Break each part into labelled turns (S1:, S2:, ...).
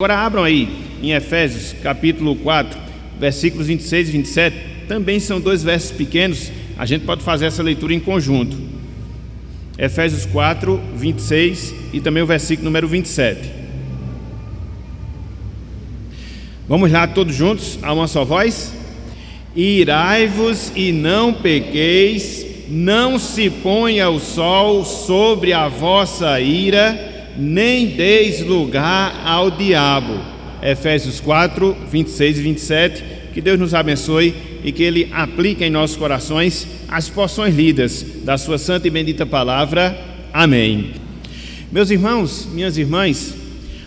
S1: Agora abram aí em Efésios capítulo 4, versículos 26 e 27, também são dois versos pequenos, a gente pode fazer essa leitura em conjunto. Efésios 4, 26 e também o versículo número 27. Vamos lá todos juntos, a uma só voz? Irai-vos e não pequeis, não se ponha o sol sobre a vossa ira, nem deis lugar ao diabo. Efésios 4, 26 e 27. Que Deus nos abençoe e que Ele aplique em nossos corações as porções lidas da sua santa e bendita palavra. Amém. Meus irmãos, minhas irmãs,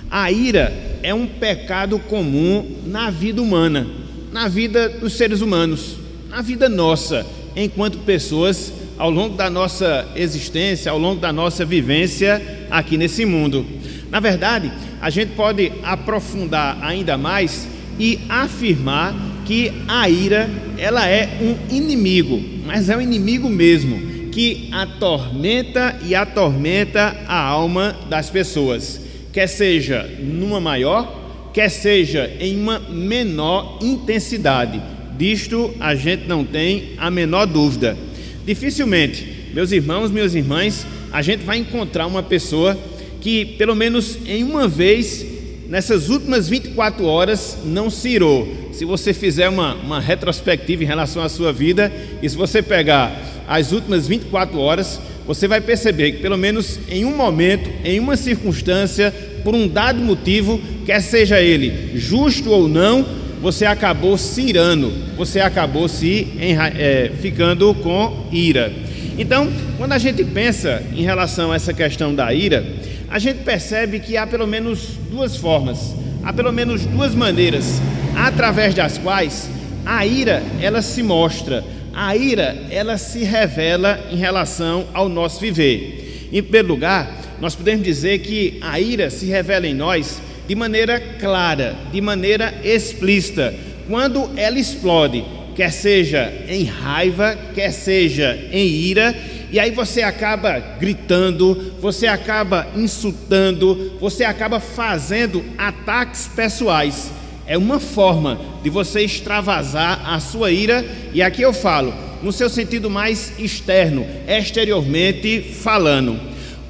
S1: a ira é um pecado comum na vida humana, na vida dos seres humanos, na vida nossa, enquanto pessoas, ao longo da nossa existência, ao longo da nossa vivência aqui nesse mundo. Na verdade, a gente pode aprofundar ainda mais e afirmar que a ira, ela é um inimigo, mas é um inimigo mesmo, que atormenta e atormenta a alma das pessoas, quer seja numa maior, quer seja em uma menor intensidade. Disto a gente não tem a menor dúvida. Dificilmente, meus irmãos, minhas irmãs, a gente vai encontrar uma pessoa que, pelo menos em uma vez, nessas últimas 24 horas, não se irou. Se você fizer uma retrospectiva em relação à sua vida, e se você pegar as últimas 24 horas, você vai perceber que, pelo menos em um momento, em uma circunstância, por um dado motivo, quer seja ele justo ou não, você acabou se irando, você acabou ficando com ira. Então, quando a gente pensa em relação a essa questão da ira, a gente percebe que há pelo menos duas formas, há pelo menos duas maneiras, através das quais a ira, ela se mostra, a ira, ela se revela em relação ao nosso viver. Em primeiro lugar, nós podemos dizer que a ira se revela em nós de maneira clara, de maneira explícita, quando ela explode, quer seja em raiva, quer seja em ira, e aí você acaba gritando, você acaba insultando, você acaba fazendo ataques pessoais. É uma forma de você extravasar a sua ira, e aqui eu falo no seu sentido mais externo, exteriormente falando.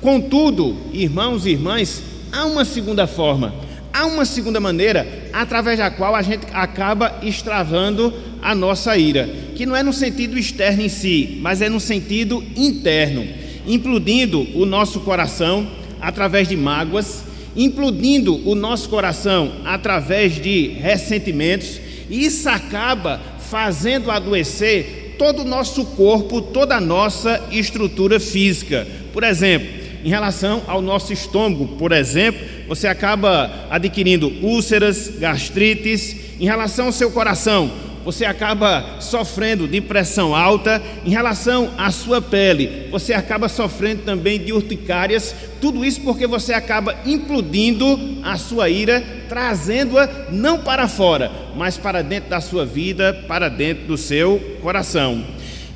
S1: Contudo, irmãos e irmãs, há uma segunda forma, há uma segunda maneira através da qual a gente acaba extravando a nossa ira, que não é no sentido externo em si, mas é no sentido interno, implodindo o nosso coração através de mágoas, implodindo o nosso coração através de ressentimentos, e isso acaba fazendo adoecer todo o nosso corpo, toda a nossa estrutura física. Por exemplo, em relação ao nosso estômago, por exemplo, você acaba adquirindo úlceras, gastrites. Em relação ao seu coração, você acaba sofrendo de pressão alta. Em relação à sua pele, você acaba sofrendo também de urticárias. Tudo isso porque você acaba implodindo a sua ira, trazendo-a não para fora, mas para dentro da sua vida, para dentro do seu coração.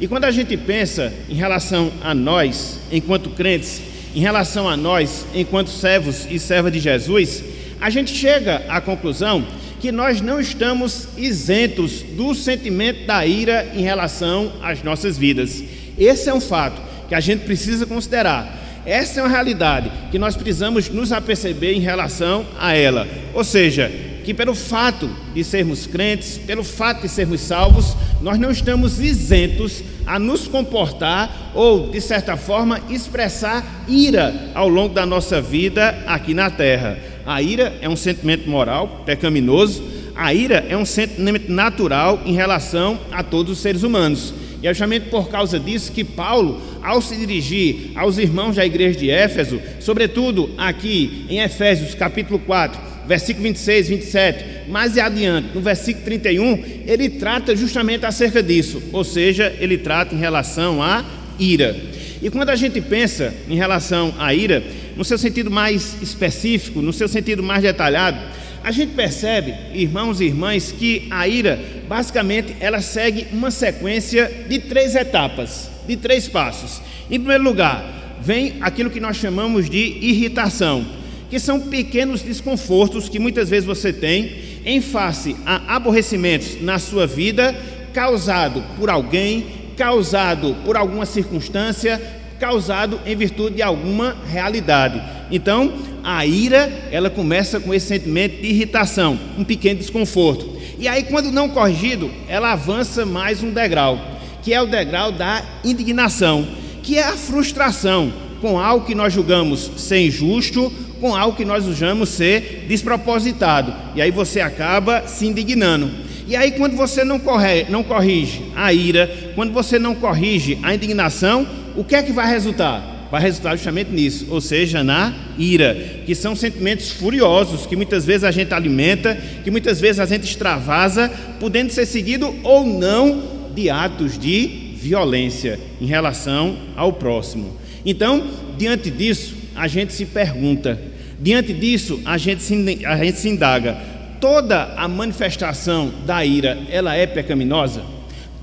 S1: E quando a gente pensa em relação a nós, enquanto crentes, em relação a nós, enquanto servos e servas de Jesus, a gente chega à conclusão que nós não estamos isentos do sentimento da ira em relação às nossas vidas. Esse é um fato que a gente precisa considerar. Essa é uma realidade que nós precisamos nos aperceber em relação a ela. Ou seja, que pelo fato de sermos crentes, pelo fato de sermos salvos, nós não estamos isentos a nos comportar ou, de certa forma, expressar ira ao longo da nossa vida aqui na terra. A ira é um sentimento moral, pecaminoso. A ira é um sentimento natural em relação a todos os seres humanos. E é justamente por causa disso que Paulo, ao se dirigir aos irmãos da igreja de Éfeso, sobretudo aqui em Efésios capítulo 4, versículo 26, 27, mais adiante, no versículo 31, ele trata justamente acerca disso, ou seja, ele trata em relação à ira. E quando a gente pensa em relação à ira, no seu sentido mais específico, no seu sentido mais detalhado, a gente percebe, irmãos e irmãs, que a ira, basicamente, ela segue uma sequência de 3 etapas, de 3 passos. Em primeiro lugar, vem aquilo que nós chamamos de irritação, que são pequenos desconfortos que muitas vezes você tem em face a aborrecimentos na sua vida, causado por alguém, causado por alguma circunstância, causado em virtude de alguma realidade. Então, a ira, ela começa com esse sentimento de irritação, um pequeno desconforto. E aí, quando não corrigido, ela avança mais um degrau, que é o degrau da indignação, que é a frustração com algo que nós julgamos ser injusto, com algo que nós julgamos ser despropositado. E aí você acaba se indignando. E aí, quando você não corrige a ira, quando você não corrige a indignação, o que é que vai resultar? Vai resultar justamente nisso, ou seja, na ira, que são sentimentos furiosos que muitas vezes a gente alimenta, que muitas vezes a gente extravasa, podendo ser seguido ou não de atos de violência em relação ao próximo. Então, diante disso, a gente se pergunta, diante disso, a gente se indaga: toda a manifestação da ira, ela é pecaminosa?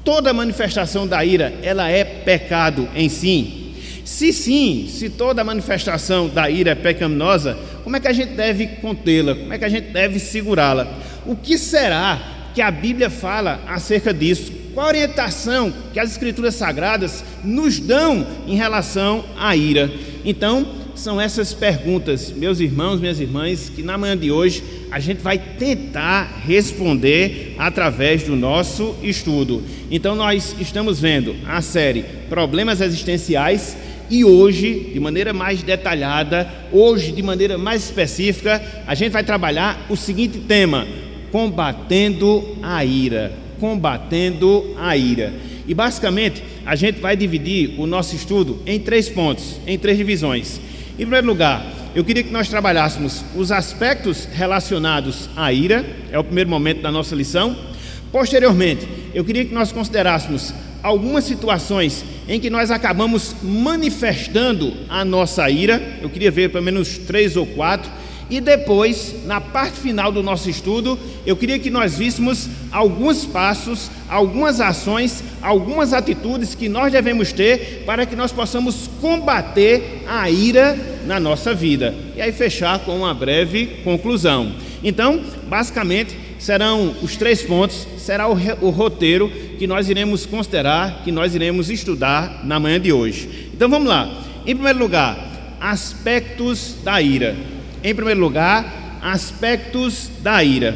S1: Toda manifestação da ira, ela é pecado em si? Se sim, se toda manifestação da ira é pecaminosa, como é que a gente deve contê-la? Como é que a gente deve segurá-la? O que será que a Bíblia fala acerca disso? Qual a orientação que as Escrituras Sagradas nos dão em relação à ira? Então, são essas perguntas, meus irmãos, minhas irmãs, que na manhã de hoje a gente vai tentar responder através do nosso estudo. Então, nós estamos vendo a série Problemas Existenciais e hoje, de maneira mais detalhada, hoje de maneira mais específica, a gente vai trabalhar o seguinte tema: combatendo a ira. Combatendo a ira. E basicamente, a gente vai dividir o nosso estudo em 3 pontos, em 3 divisões. Em primeiro lugar, eu queria que nós trabalhássemos os aspectos relacionados à ira, é o primeiro momento da nossa lição. Posteriormente, eu queria que nós considerássemos algumas situações em que nós acabamos manifestando a nossa ira. Eu queria ver pelo menos 3 ou 4. E depois, na parte final do nosso estudo, eu queria que nós víssemos alguns passos, algumas ações, algumas atitudes que nós devemos ter para que nós possamos combater a ira na nossa vida. E aí fechar com uma breve conclusão. Então, basicamente, serão os 3 pontos, será o roteiro que nós iremos considerar, que nós iremos estudar na manhã de hoje. Então vamos lá. Em primeiro lugar, aspectos da ira. Em primeiro lugar, aspectos da ira.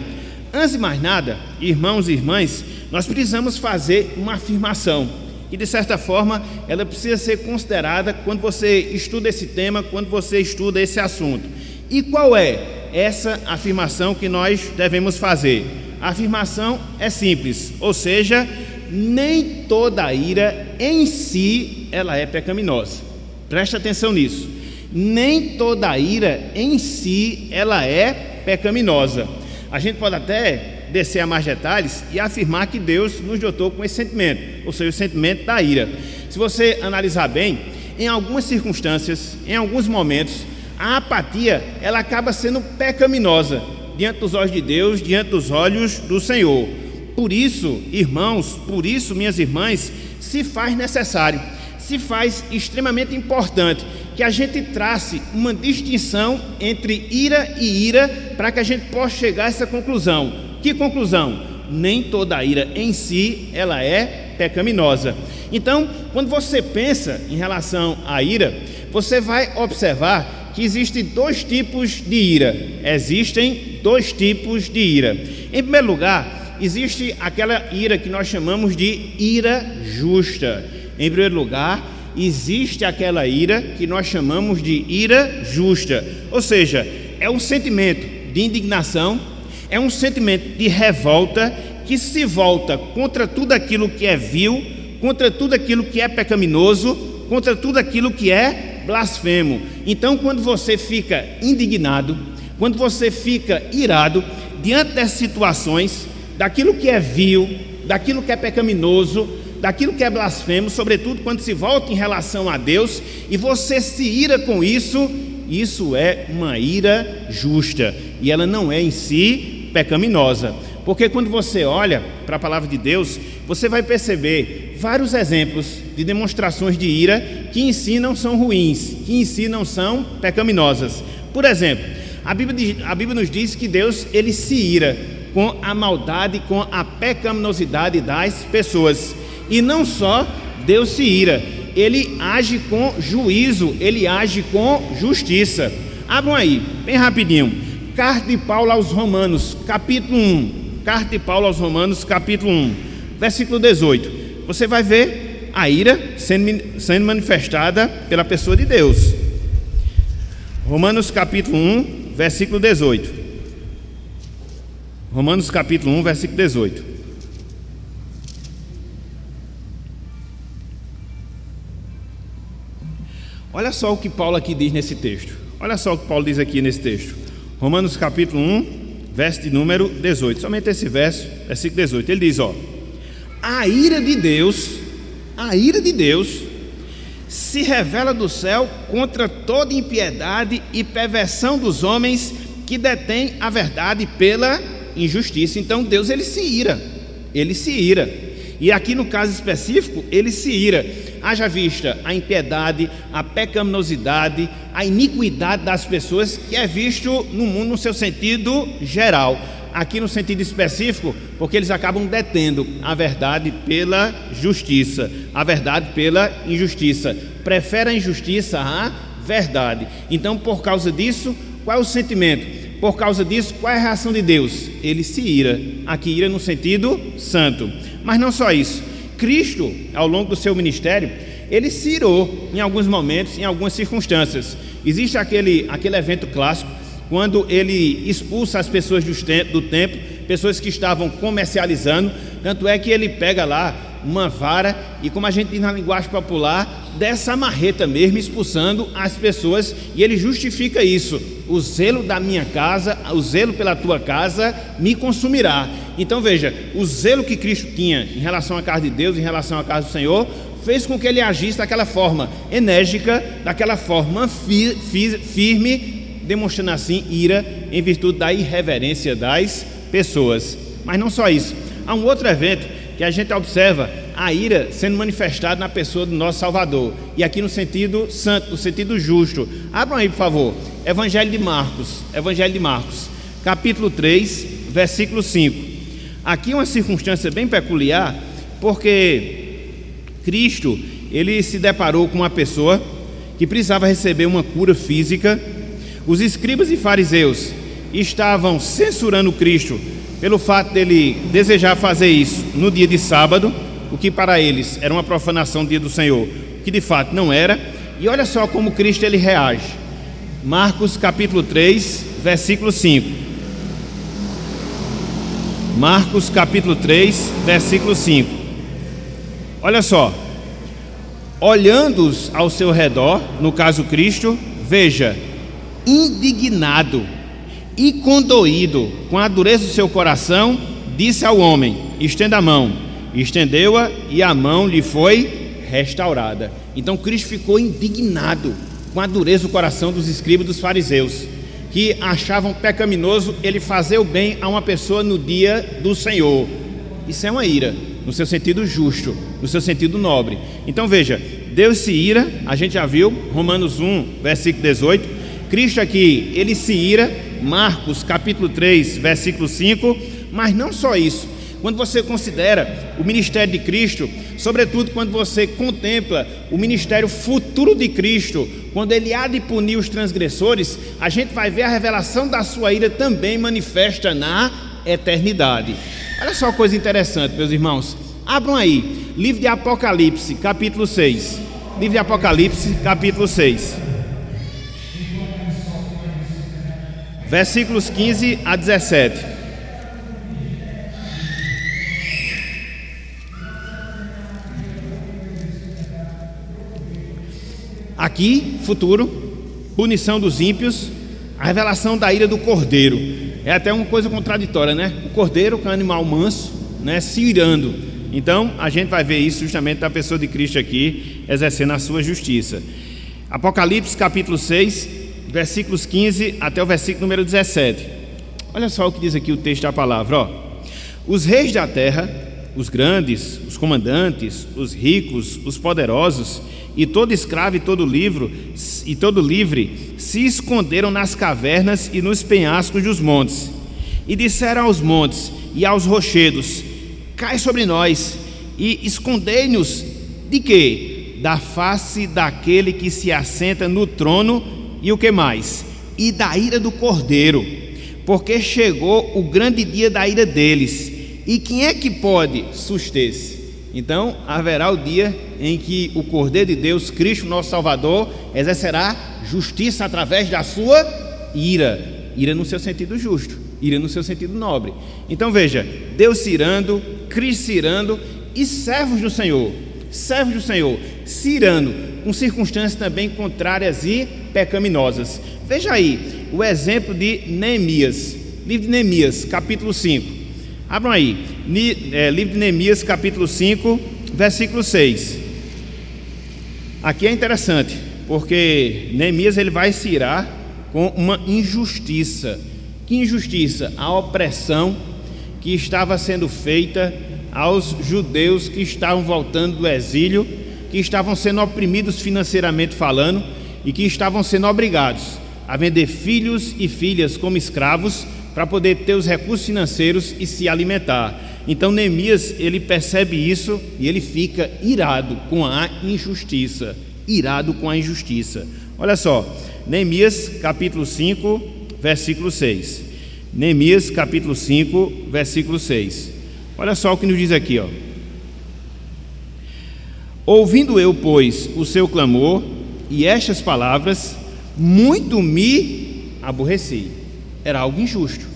S1: Antes de mais nada, irmãos e irmãs, nós precisamos fazer uma afirmação, que de certa forma ela precisa ser considerada quando você estuda esse tema, quando você estuda esse assunto. E qual é essa afirmação que nós devemos fazer? A afirmação é simples, ou seja, nem toda ira em si ela é pecaminosa. Preste atenção nisso. Nem toda ira em si ela é pecaminosa. A gente pode até descer a mais detalhes e afirmar que Deus nos dotou com esse sentimento, ou seja, o sentimento da ira. Se você analisar bem, em algumas circunstâncias, em alguns momentos, a apatia ela acaba sendo pecaminosa diante dos olhos de Deus, diante dos olhos do Senhor. Por isso, irmãos, por isso, minhas irmãs, se faz necessário, se faz extremamente importante que a gente trace uma distinção entre ira e ira para que a gente possa chegar a essa conclusão. Que conclusão? Nem toda ira em si ela é pecaminosa. Então, quando você pensa em relação à ira, você vai observar que existem 2 tipos de ira. Existem 2 tipos de ira. Em primeiro lugar, existe aquela ira que nós chamamos de ira justa. Em primeiro lugar, existe aquela ira que nós chamamos de ira justa, ou seja, é um sentimento de indignação, é um sentimento de revolta que se volta contra tudo aquilo que é vil, contra tudo aquilo que é pecaminoso, contra tudo aquilo que é blasfemo. Então, quando você fica indignado, quando você fica irado diante dessas situações, daquilo que é vil, daquilo que é pecaminoso, daquilo que é blasfemo, sobretudo quando se volta em relação a Deus, e você se ira com isso, isso é uma ira justa, e ela não é em si pecaminosa, porque quando você olha para a palavra de Deus, você vai perceber vários exemplos de demonstrações de ira que em si não são ruins, que em si não são pecaminosas. Por exemplo, A Bíblia nos diz que Deus, ele se ira com a maldade, com a pecaminosidade das pessoas. E não só Deus se ira, ele age com juízo, ele age com justiça. Abram aí, bem rapidinho, Carta de Paulo aos Romanos, capítulo 1. Carta de Paulo aos Romanos, capítulo 1, versículo 18. Você vai ver a ira sendo manifestada pela pessoa de Deus. Romanos capítulo 1, versículo 18. Romanos capítulo 1, versículo 18. Olha só o que Paulo aqui diz nesse texto. Olha só o que Paulo diz aqui nesse texto. Romanos capítulo 1, verso de número 18. Somente esse verso, versículo 18. Ele diz, a ira de Deus se revela do céu contra toda impiedade e perversão dos homens que detêm a verdade pela injustiça. Então Deus, ele se ira. E aqui no caso específico, ele se ira. Haja vista a impiedade, a pecaminosidade, a iniquidade das pessoas, que é visto no mundo no seu sentido geral. Aqui no sentido específico, porque eles acabam detendo a verdade pela justiça, a verdade pela injustiça. Prefere a injustiça à verdade. Então, por causa disso, qual é o sentimento? Por causa disso, qual é a reação de Deus? Ele se ira. Aqui, ira no sentido santo. Mas não só isso. Cristo, ao longo do seu ministério, ele se irou em alguns momentos, em algumas circunstâncias. Existe aquele evento clássico, quando ele expulsa as pessoas do templo, pessoas que estavam comercializando. Tanto é que ele pega lá uma vara e, como a gente diz na linguagem popular, dessa marreta mesmo, expulsando as pessoas. E ele justifica isso: o zelo da minha casa, o zelo pela tua casa me consumirá. Então veja, o zelo que Cristo tinha em relação à casa de Deus, em relação à casa do Senhor, fez com que ele agisse daquela forma enérgica, daquela forma firme, demonstrando assim ira em virtude da irreverência das pessoas. Mas não só isso, há um outro evento que a gente observa a ira sendo manifestada na pessoa do nosso Salvador, e aqui no sentido santo, no sentido justo. Abram aí, por favor, Evangelho de Marcos, capítulo 3, versículo 5. Aqui é uma circunstância bem peculiar, porque Cristo, ele se deparou com uma pessoa que precisava receber uma cura física. Os escribas e fariseus estavam censurando Cristo pelo fato dele desejar fazer isso no dia de sábado, o que para eles era uma profanação do dia do Senhor, que de fato não era. E olha só como Cristo ele reage. Marcos capítulo 3, versículo 5. Marcos capítulo 3, versículo 5. Olha só: olhando-os ao seu redor, no caso Cristo, veja, indignado e condoído com a dureza do seu coração, disse ao homem: estenda a mão. Estendeu-a e a mão lhe foi restaurada. Então Cristo ficou indignado com a dureza do coração dos escribas e dos fariseus, que achavam pecaminoso ele fazer o bem a uma pessoa no dia do Senhor. Isso é uma ira, no seu sentido justo, no seu sentido nobre. Então veja, Deus se ira, a gente já viu, Romanos 1, versículo 18. Cristo aqui, ele se ira, Marcos capítulo 3, versículo 5. Mas não só isso, quando você considera o ministério de Cristo, sobretudo quando você contempla o ministério futuro de Cristo, quando ele há de punir os transgressores, a gente vai ver a revelação da sua ira também manifesta na eternidade. Olha só que coisa interessante, meus irmãos. Abram aí, livro de Apocalipse, capítulo 6. Livro de Apocalipse, capítulo 6. Versículos 15 a 17. Aqui, futuro, punição dos ímpios, a revelação da ira do cordeiro. É até uma coisa contraditória, né? O cordeiro, que é um animal manso, né, se irando. Então, a gente vai ver isso justamente da pessoa de Cristo aqui, exercendo a sua justiça. Apocalipse, capítulo 6, versículos 15 até o versículo número 17. Olha só o que diz aqui o texto da palavra, Os reis da terra, os grandes, os comandantes, os ricos, os poderosos, e todo escravo e todo livre se esconderam nas cavernas e nos penhascos dos montes. E disseram aos montes e aos rochedos: cai sobre nós, e escondei-nos de quê? Da face daquele que se assenta no trono, e o que mais? E da ira do Cordeiro, porque chegou o grande dia da ira deles. E quem é que pode suster-se? Então haverá o dia em que o Cordeiro de Deus, Cristo nosso Salvador, exercerá justiça através da sua ira. Ira no seu sentido justo, ira no seu sentido nobre. Então veja, Deus se irando, Cristo se irando, e servos do Senhor se irando com circunstâncias também contrárias e pecaminosas. Veja aí o exemplo de Neemias, livro de Neemias, capítulo 5. Abram aí, livro de Neemias, capítulo 5, versículo 6. Aqui é interessante, porque Neemias ele vai se irar com uma injustiça. Que injustiça? A opressão que estava sendo feita aos judeus que estavam voltando do exílio, que estavam sendo oprimidos financeiramente falando e que estavam sendo obrigados a vender filhos e filhas como escravos para poder ter os recursos financeiros e se alimentar. Então Neemias ele percebe isso e ele fica irado com a injustiça. Olha só, Neemias capítulo 5, versículo 6. Neemias capítulo 5, versículo 6. Olha só o que nos diz aqui, ó. Ouvindo eu, pois, o seu clamor e estas palavras, muito me aborreci. Era algo injusto.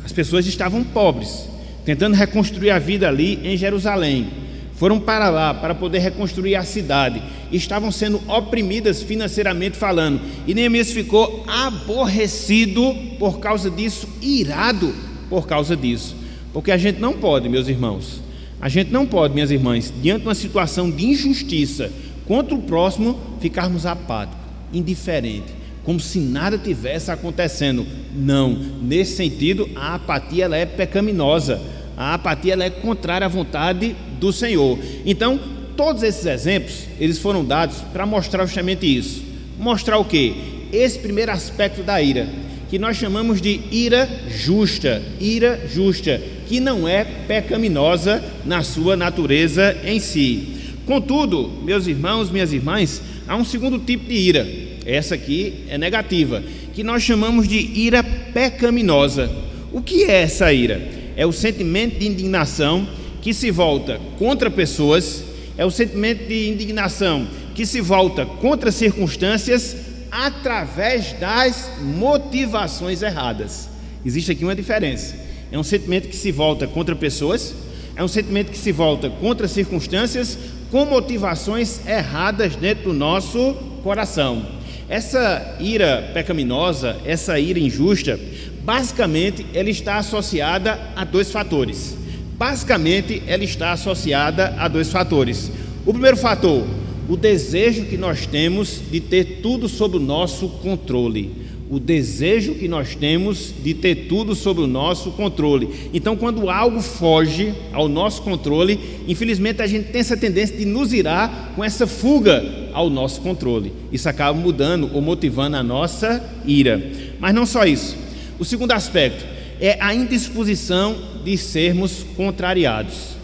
S1: As pessoas estavam pobres, tentando reconstruir a vida ali em Jerusalém. Foram para lá para poder reconstruir a cidade. Estavam sendo oprimidas financeiramente falando. E Neemias ficou aborrecido por causa disso, irado por causa disso. Porque a gente não pode, meus irmãos, minhas irmãs, diante de uma situação de injustiça contra o próximo, ficarmos apáticos, indiferentes, como se nada tivesse acontecendo. Não, nesse sentido a apatia ela é pecaminosa, a apatia ela é contrária à vontade do Senhor. Então todos esses exemplos eles foram dados para mostrar justamente isso. Mostrar o quê? Esse primeiro aspecto da ira, que nós chamamos de ira justa, que não é pecaminosa na sua natureza em si. Contudo, meus irmãos, minhas irmãs, há um segundo tipo de ira. Essa aqui é negativa, que nós chamamos de ira pecaminosa. O que é essa ira? É o sentimento de indignação que se volta contra pessoas, é o sentimento de indignação que se volta contra circunstâncias através das motivações erradas. Existe aqui uma diferença. É um sentimento que se volta contra pessoas, é um sentimento que se volta contra circunstâncias com motivações erradas dentro do nosso coração. Essa ira pecaminosa, essa ira injusta, basicamente ela está associada a dois fatores. O primeiro fator, o desejo que nós temos de ter tudo sob o nosso controle. Então, quando algo foge ao nosso controle, infelizmente a gente tem essa tendência de nos irar com essa fuga ao nosso controle. Isso acaba mudando ou motivando a nossa ira. Mas não só isso. O segundo aspecto é a indisposição de sermos contrariados.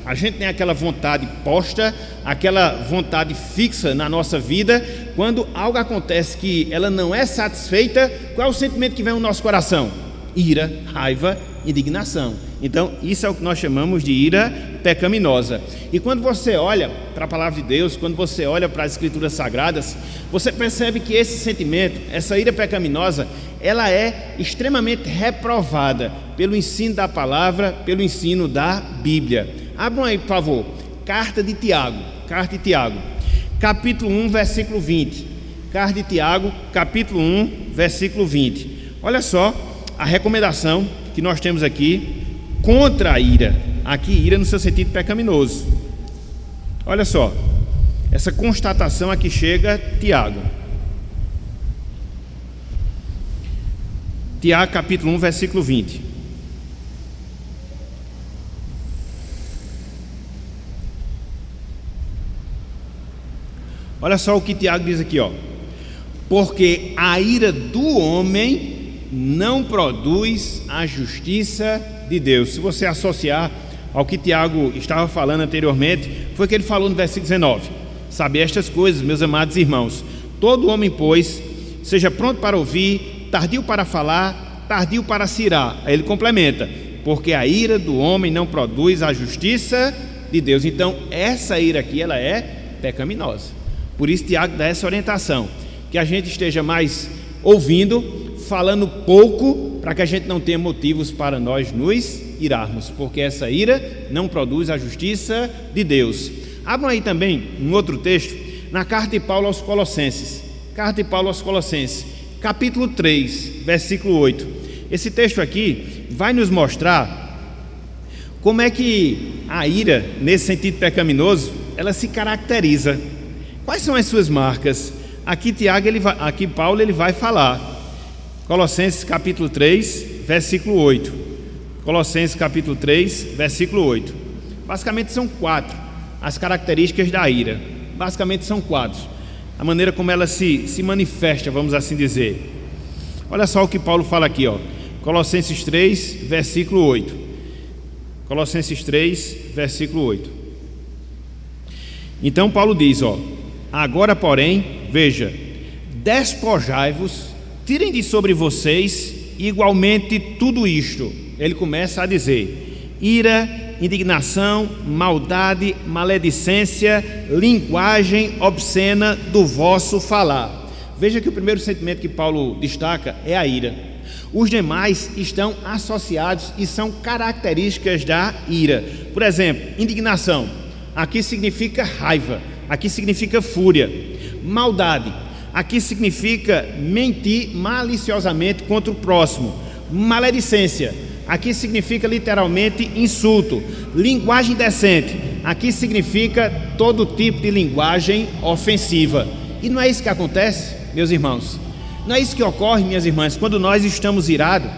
S1: A gente tem aquela vontade posta, aquela vontade fixa na nossa vida. Quando algo acontece que ela não é satisfeita, qual é o sentimento que vem no nosso coração? Ira, raiva, indignação. Então isso é o que nós chamamos de ira pecaminosa. E quando você olha para a palavra de Deus, quando você olha para as escrituras sagradas, você percebe que esse sentimento, essa ira pecaminosa, ela é extremamente reprovada pelo ensino da palavra, pelo ensino da Bíblia. Abram aí, por favor, carta de Tiago, capítulo 1, versículo 20. Carta de Tiago, capítulo 1, versículo 20. Olha só a recomendação que nós temos aqui contra a ira. Aqui, ira no seu sentido pecaminoso. Olha só, essa constatação aqui chega Tiago. Tiago, capítulo 1, versículo 20. Olha só o que Tiago diz aqui, ó. Porque a ira do homem não produz a justiça de Deus. Se você associar ao que Tiago estava falando anteriormente, foi o que ele falou no versículo 19: sabe estas coisas, meus amados irmãos, todo homem, pois, seja pronto para ouvir, tardio para falar, tardio para se irar. Aí ele complementa: porque a ira do homem não produz a justiça de Deus. Então essa ira aqui, ela é pecaminosa. Por isso Tiago dá essa orientação, que a gente esteja mais ouvindo, falando pouco, para que a gente não tenha motivos para nós nos irarmos, porque essa ira não produz a justiça de Deus. Abram aí também um outro texto, na carta de Paulo aos Colossenses, capítulo 3, versículo 8. Esse texto aqui vai nos mostrar como é que a ira, nesse sentido pecaminoso, ela se caracteriza. Quais são as suas marcas? Aqui Paulo ele vai falar. Colossenses capítulo 3, versículo 8. Colossenses capítulo 3, versículo 8. Basicamente são 4 as características da ira. Basicamente são 4. A maneira como ela se manifesta, vamos assim dizer. Olha só o que Paulo fala aqui, ó. Colossenses 3, versículo 8. Colossenses 3, versículo 8. Então Paulo diz, ó: agora, porém, veja, despojai-vos, tirem de sobre vocês igualmente tudo isto. Ele começa a dizer: ira, indignação, maldade, maledicência, linguagem obscena do vosso falar. Veja que o primeiro sentimento que Paulo destaca é a ira. Os demais estão associados e são características da ira. Por exemplo, indignação. Aqui significa raiva, aqui significa fúria. Maldade, aqui significa mentir maliciosamente contra o próximo. Maledicência, aqui significa literalmente insulto. Linguagem indecente, aqui significa todo tipo de linguagem ofensiva. E não é isso que acontece, meus irmãos? Não é isso que ocorre, minhas irmãs? Quando nós estamos irados,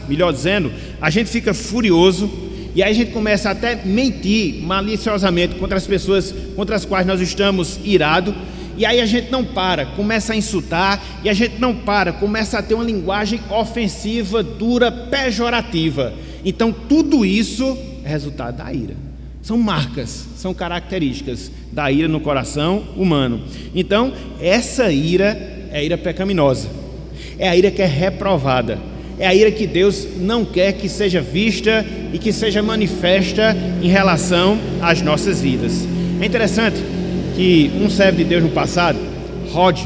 S1: melhor dizendo, a gente fica furioso, e aí a gente começa até mentir maliciosamente contra as pessoas contra as quais nós estamos irados. E aí a gente não para, começa a insultar, e a gente não para, começa a ter uma linguagem ofensiva, dura, pejorativa. Então tudo isso é resultado da ira. São marcas, são características da ira no coração humano. Então essa ira é a ira pecaminosa, é a ira que é reprovada, é a ira que Deus não quer que seja vista e que seja manifesta em relação às nossas vidas. É interessante que um servo de Deus no passado, Rod,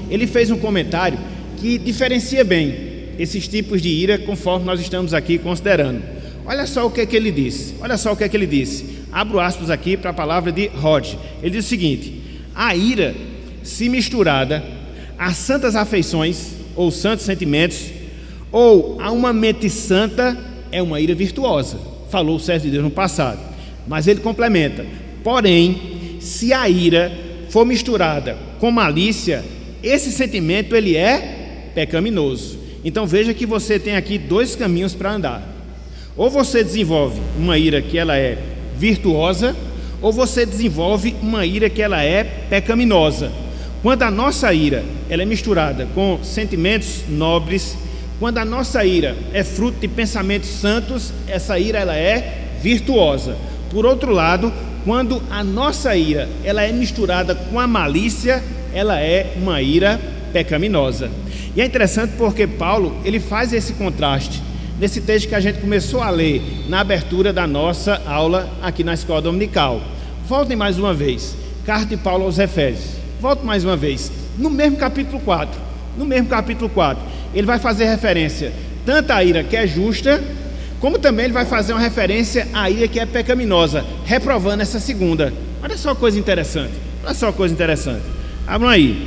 S1: ele fez um comentário que diferencia bem esses tipos de ira conforme nós estamos aqui considerando. Olha só o que é que ele disse, abro aspas aqui para a palavra de Rod. Ele diz o seguinte: a ira, se misturada a santas afeições ou santos sentimentos, ou a uma mente santa, é uma ira virtuosa. Falou o servo de Deus no passado. Mas ele complementa: porém, se a ira for misturada com malícia, esse sentimento ele é pecaminoso. Então veja que você tem aqui 2 caminhos para andar. Ou você desenvolve uma ira que ela é virtuosa, ou você desenvolve uma ira que ela é pecaminosa. Quando a nossa ira ela é misturada com sentimentos nobres, quando a nossa ira é fruto de pensamentos santos, essa ira ela é virtuosa. Por outro lado, quando a nossa ira ela é misturada com a malícia, ela é uma ira pecaminosa. E é interessante porque Paulo ele faz esse contraste nesse texto que a gente começou a ler na abertura da nossa aula aqui na escola dominical. Voltem mais uma vez, carta de Paulo aos Efésios. Volte mais uma vez, no mesmo capítulo 4, ele vai fazer referência tanto à ira que é justa, como também ele vai fazer uma referência à ira que é pecaminosa, reprovando essa segunda. Olha só coisa interessante, abram aí,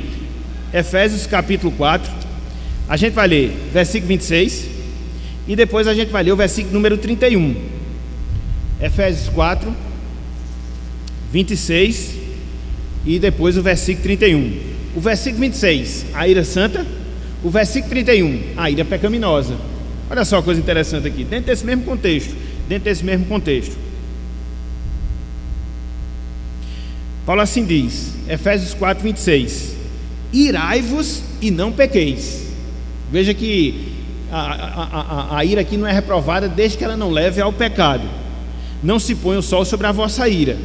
S1: Efésios capítulo 4, a gente vai ler versículo 26, e depois a gente vai ler o versículo número 31, Efésios 4, 26, e depois o versículo 31. O versículo 26, a ira santa. O versículo 31, a ira pecaminosa. Olha só a coisa interessante aqui, dentro desse mesmo contexto. Paulo assim diz, Efésios 4:26: irai-vos e não pequeis. Veja que a ira aqui não é reprovada desde que ela não leve ao pecado. Não se põe o sol sobre a vossa ira.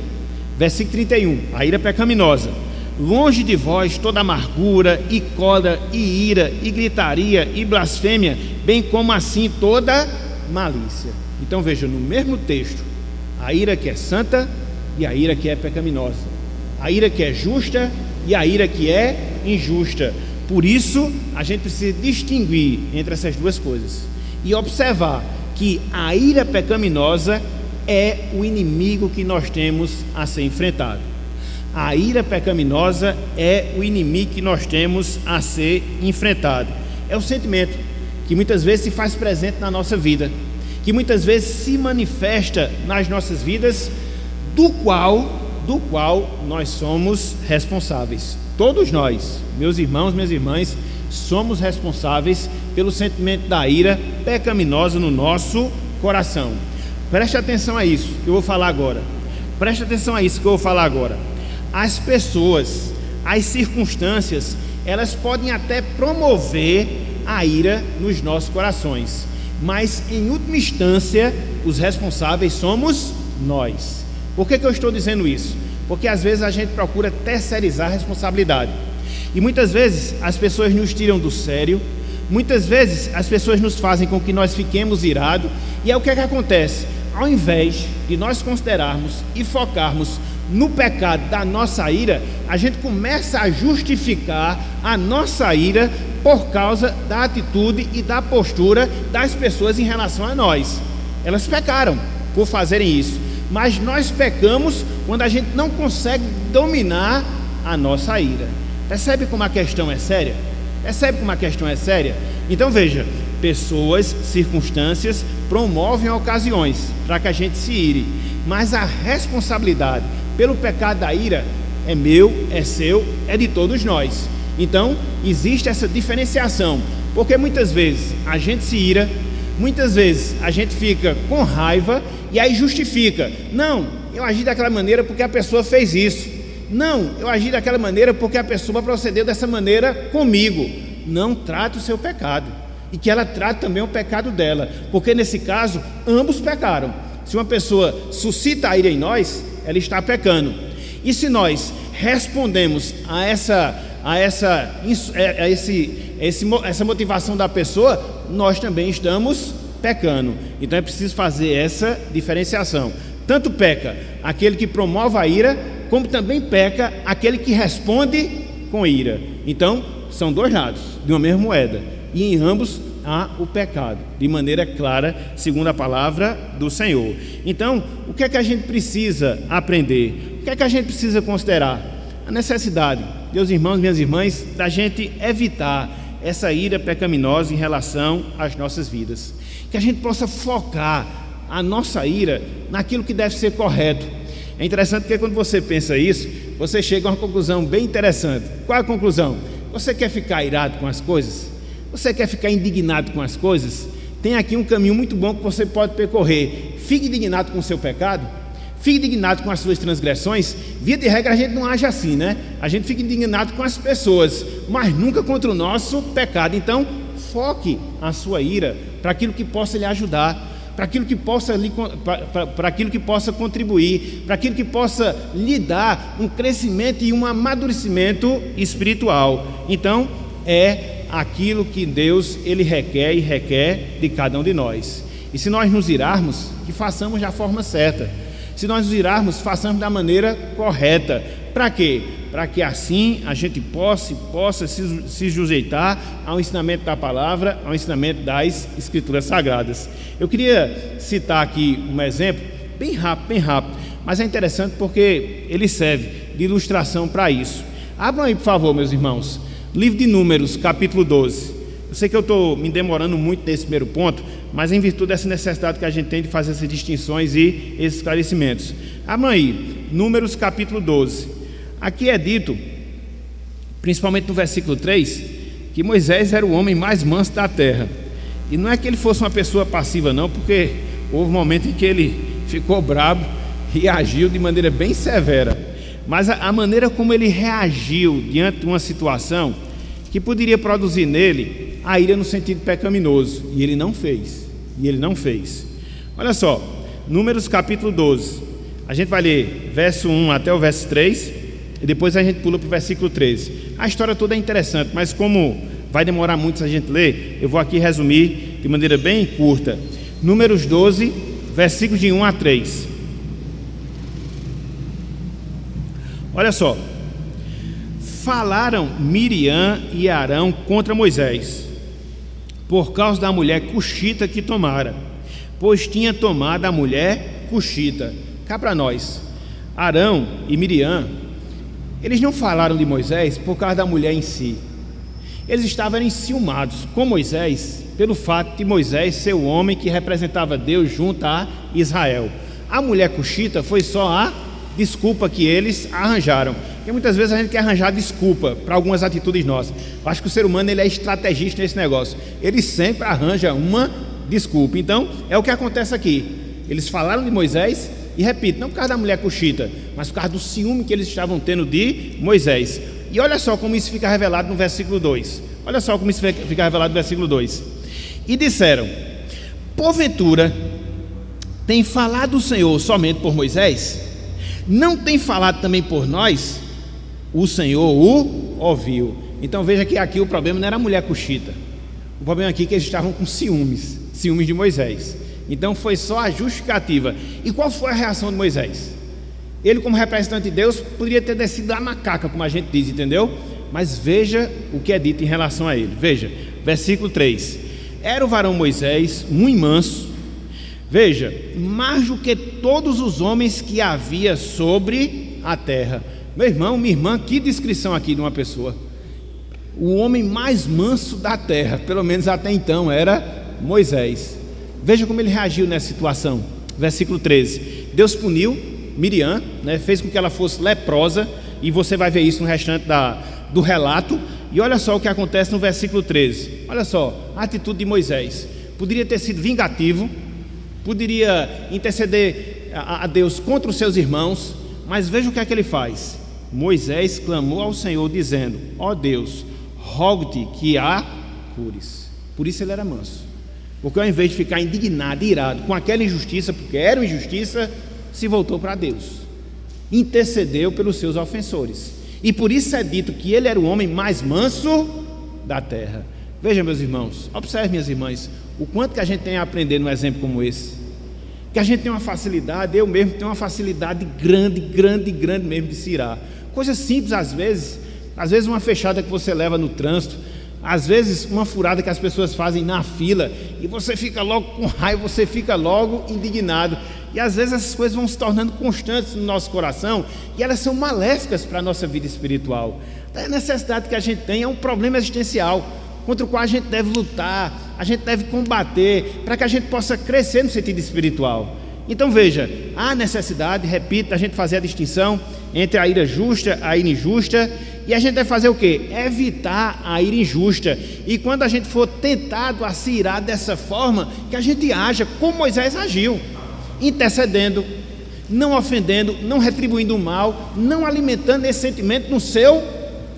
S1: Versículo 31, a ira pecaminosa: longe de vós toda amargura e cólera e ira e gritaria e blasfêmia, bem como assim toda malícia. Então veja, no mesmo texto, a ira que é santa e a ira que é pecaminosa, a ira que é justa e a ira que é injusta. Por isso a gente precisa distinguir entre essas duas coisas e observar que a ira pecaminosa é o inimigo que nós temos a ser enfrentado. A ira pecaminosa é o inimigo que nós temos a ser enfrentado. É o sentimento que muitas vezes se faz presente na nossa vida, que muitas vezes se manifesta nas nossas vidas, do qual nós somos responsáveis. Todos nós, meus irmãos, minhas irmãs, somos responsáveis pelo sentimento da ira pecaminosa no nosso coração. Preste atenção a isso que eu vou falar agora. Preste atenção a isso que eu vou falar agora. As pessoas, as circunstâncias, elas podem até promover a ira nos nossos corações, mas em última instância os responsáveis somos nós. Por que eu estou dizendo isso? Porque às vezes a gente procura terceirizar a responsabilidade, e muitas vezes as pessoas nos tiram do sério, muitas vezes as pessoas nos fazem com que nós fiquemos irados, e é o que acontece? Ao invés de nós considerarmos e focarmos no pecado da nossa ira, a gente começa a justificar a nossa ira por causa da atitude e da postura das pessoas em relação a nós. Elas pecaram por fazerem isso, mas nós pecamos quando a gente não consegue dominar a nossa ira. Percebe como a questão é séria? Percebe como a questão é séria? Então veja, pessoas, circunstâncias promovem ocasiões para que a gente se ire, mas a responsabilidade pelo pecado da ira é meu, é seu, é de todos nós. Então existe essa diferenciação, porque muitas vezes a gente se ira, muitas vezes a gente fica com raiva e aí justifica: não, eu agi daquela maneira porque a pessoa fez isso, não, eu agi daquela maneira porque a pessoa procedeu dessa maneira comigo. Não trate o seu pecado, e que ela trate também o pecado dela, porque nesse caso ambos pecaram. Se uma pessoa suscita a ira em nós, ela está pecando. E se nós respondemos a essa motivação da pessoa, nós também estamos pecando. Então é preciso fazer essa diferenciação. Tanto peca aquele que promove a ira, como também peca aquele que responde com ira. Então são dois lados de uma mesma moeda, e em ambos há o pecado, de maneira clara, segundo a palavra do Senhor. Então, o que é que a gente precisa aprender? O que é que a gente precisa considerar? A necessidade, meus irmãos, minhas irmãs, da gente evitar essa ira pecaminosa em relação às nossas vidas. Que a gente possa focar a nossa ira naquilo que deve ser correto. É interessante porque quando você pensa isso, você chega a uma conclusão bem interessante. Qual é a conclusão? Você quer ficar irado com as coisas? Você quer ficar indignado com as coisas? Tem aqui um caminho muito bom que você pode percorrer. Fique indignado com o seu pecado, fique indignado com as suas transgressões. Via de regra a gente não age assim, né? A gente fica indignado com as pessoas, mas nunca contra o nosso pecado. Então foque a sua ira para aquilo que possa lhe ajudar, para aquilo que possa contribuir, para aquilo que possa lhe dar um crescimento e um amadurecimento espiritual. Então é aquilo que Deus ele requer e requer de cada um de nós. E se nós nos irarmos, que façamos da forma certa. Se nós nos irarmos, façamos da maneira correta. Para quê? Para que assim a gente possa se sujeitar ao ensinamento da palavra, ao ensinamento das Escrituras Sagradas. Eu queria citar aqui um exemplo, bem rápido, mas é interessante porque ele serve de ilustração para isso. Abram aí, por favor, meus irmãos, livro de Números, capítulo 12. Eu sei que eu estou me demorando muito nesse primeiro ponto, mas em virtude dessa necessidade que a gente tem de fazer essas distinções e esses esclarecimentos. Abram aí, Números, capítulo 12. Aqui é dito, principalmente no versículo 3, que Moisés era o homem mais manso da terra. E não é que ele fosse uma pessoa passiva não, porque houve um momento em que ele ficou bravo e agiu de maneira bem severa. mas a maneira como ele reagiu diante de uma situação que poderia produzir nele a ira no sentido pecaminoso, e ele não fez. Olha só, Números capítulo 12, a gente vai ler verso 1 até o verso 3, e depois a gente pula para o versículo 13. A história toda é interessante, mas como vai demorar muito se a gente ler, eu vou aqui resumir de maneira bem curta. Números 12, versículos de 1 a 3. Olha só: falaram Miriam e Arão contra Moisés, por causa da mulher cuxita que tomara, pois tinha tomado a mulher cuxita. Cá para nós, Arão e Miriam, eles não falaram de Moisés por causa da mulher em si. Eles estavam enciumados com Moisés pelo fato de Moisés ser o homem que representava Deus junto a Israel. A mulher cuxita foi só a desculpa que eles arranjaram, porque muitas vezes a gente quer arranjar desculpa para algumas atitudes nossas. Eu acho que o ser humano ele é estrategista nesse negócio, ele sempre arranja uma desculpa. Então é o que acontece aqui. Eles falaram de Moisés, e repito, não por causa da mulher cuxita, mas por causa do ciúme que eles estavam tendo de Moisés. E olha só como isso fica revelado no versículo 2. Olha só como isso fica revelado no versículo 2. E disseram: porventura tem falado o Senhor somente por Moisés? Não tem falado também por nós? O Senhor o ouviu. Então veja que aqui o problema não era a mulher cuxita. O problema aqui é que eles estavam com ciúmes de Moisés. Então foi só a justificativa. E qual foi a reação de Moisés? Ele, como representante de Deus, poderia ter descido da macaca, como a gente diz, entendeu? Mas veja o que é dito em relação a ele. Veja, versículo 3: era o varão Moisés muito manso, veja, mais do que todos os homens que havia sobre a terra. Meu irmão, minha irmã, que descrição aqui de uma pessoa. O homem mais manso da terra, pelo menos até então, era Moisés. Veja como ele reagiu nessa situação. Versículo 13: Deus puniu Miriam, fez com que ela fosse leprosa, e você vai ver isso no restante do relato. E olha só o que acontece no versículo 13. Olha só a atitude de Moisés. Poderia ter sido vingativo, poderia interceder a Deus contra os seus irmãos, mas veja o que é que ele faz. Moisés clamou ao Senhor dizendo: ó Deus, rogo-te que a cures. Por isso ele era manso, porque ao invés de ficar indignado, irado com aquela injustiça, porque era uma injustiça, se voltou para Deus, intercedeu pelos seus ofensores, e por isso é dito que ele era o homem mais manso da terra. Veja, meus irmãos, observe, minhas irmãs, o quanto que a gente tem a aprender num exemplo como esse, que a gente tem uma facilidade, eu mesmo tenho uma facilidade grande mesmo de se irar. Coisas simples às vezes uma fechada que você leva no trânsito, às vezes uma furada que as pessoas fazem na fila, e você fica logo com raiva, você fica logo indignado, e às vezes essas coisas vão se tornando constantes no nosso coração, e elas são maléficas para a nossa vida espiritual. Então, a necessidade que a gente tem é um problema existencial, contra o qual a gente deve lutar, a gente deve combater, para que a gente possa crescer no sentido espiritual. Então veja, há necessidade, repito, a gente fazer a distinção entre a ira justa e a ira injusta, e a gente deve fazer o quê? Evitar a ira injusta. E quando a gente for tentado a se irar dessa forma, que a gente haja como Moisés agiu, intercedendo, não ofendendo, não retribuindo o mal, não alimentando esse sentimento no seu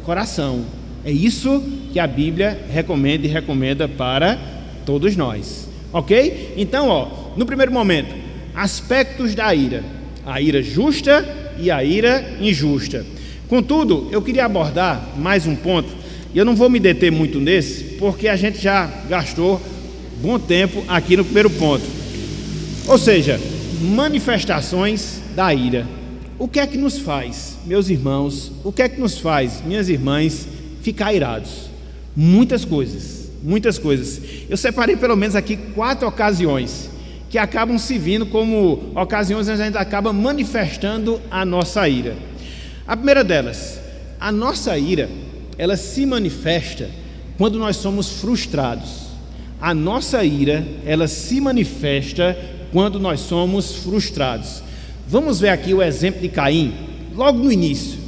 S1: coração. É isso que a Bíblia recomenda e recomenda para todos nós, ok? Então, no primeiro momento, aspectos da ira: a ira justa e a ira injusta. Contudo, eu queria abordar mais um ponto, e eu não vou me deter muito nesse, porque a gente já gastou bom tempo aqui no primeiro ponto. Ou seja, manifestações da ira. O que é que nos faz, meus irmãos, o que é que nos faz, minhas irmãs, ficar irados? Muitas coisas. Eu separei pelo menos aqui 4 ocasiões que acabam se vindo como ocasiões onde a gente acaba manifestando a nossa ira. A primeira delas, a nossa ira, ela se manifesta quando nós somos frustrados. A nossa ira, ela se manifesta quando nós somos frustrados. Vamos ver aqui o exemplo de Caim, logo no início,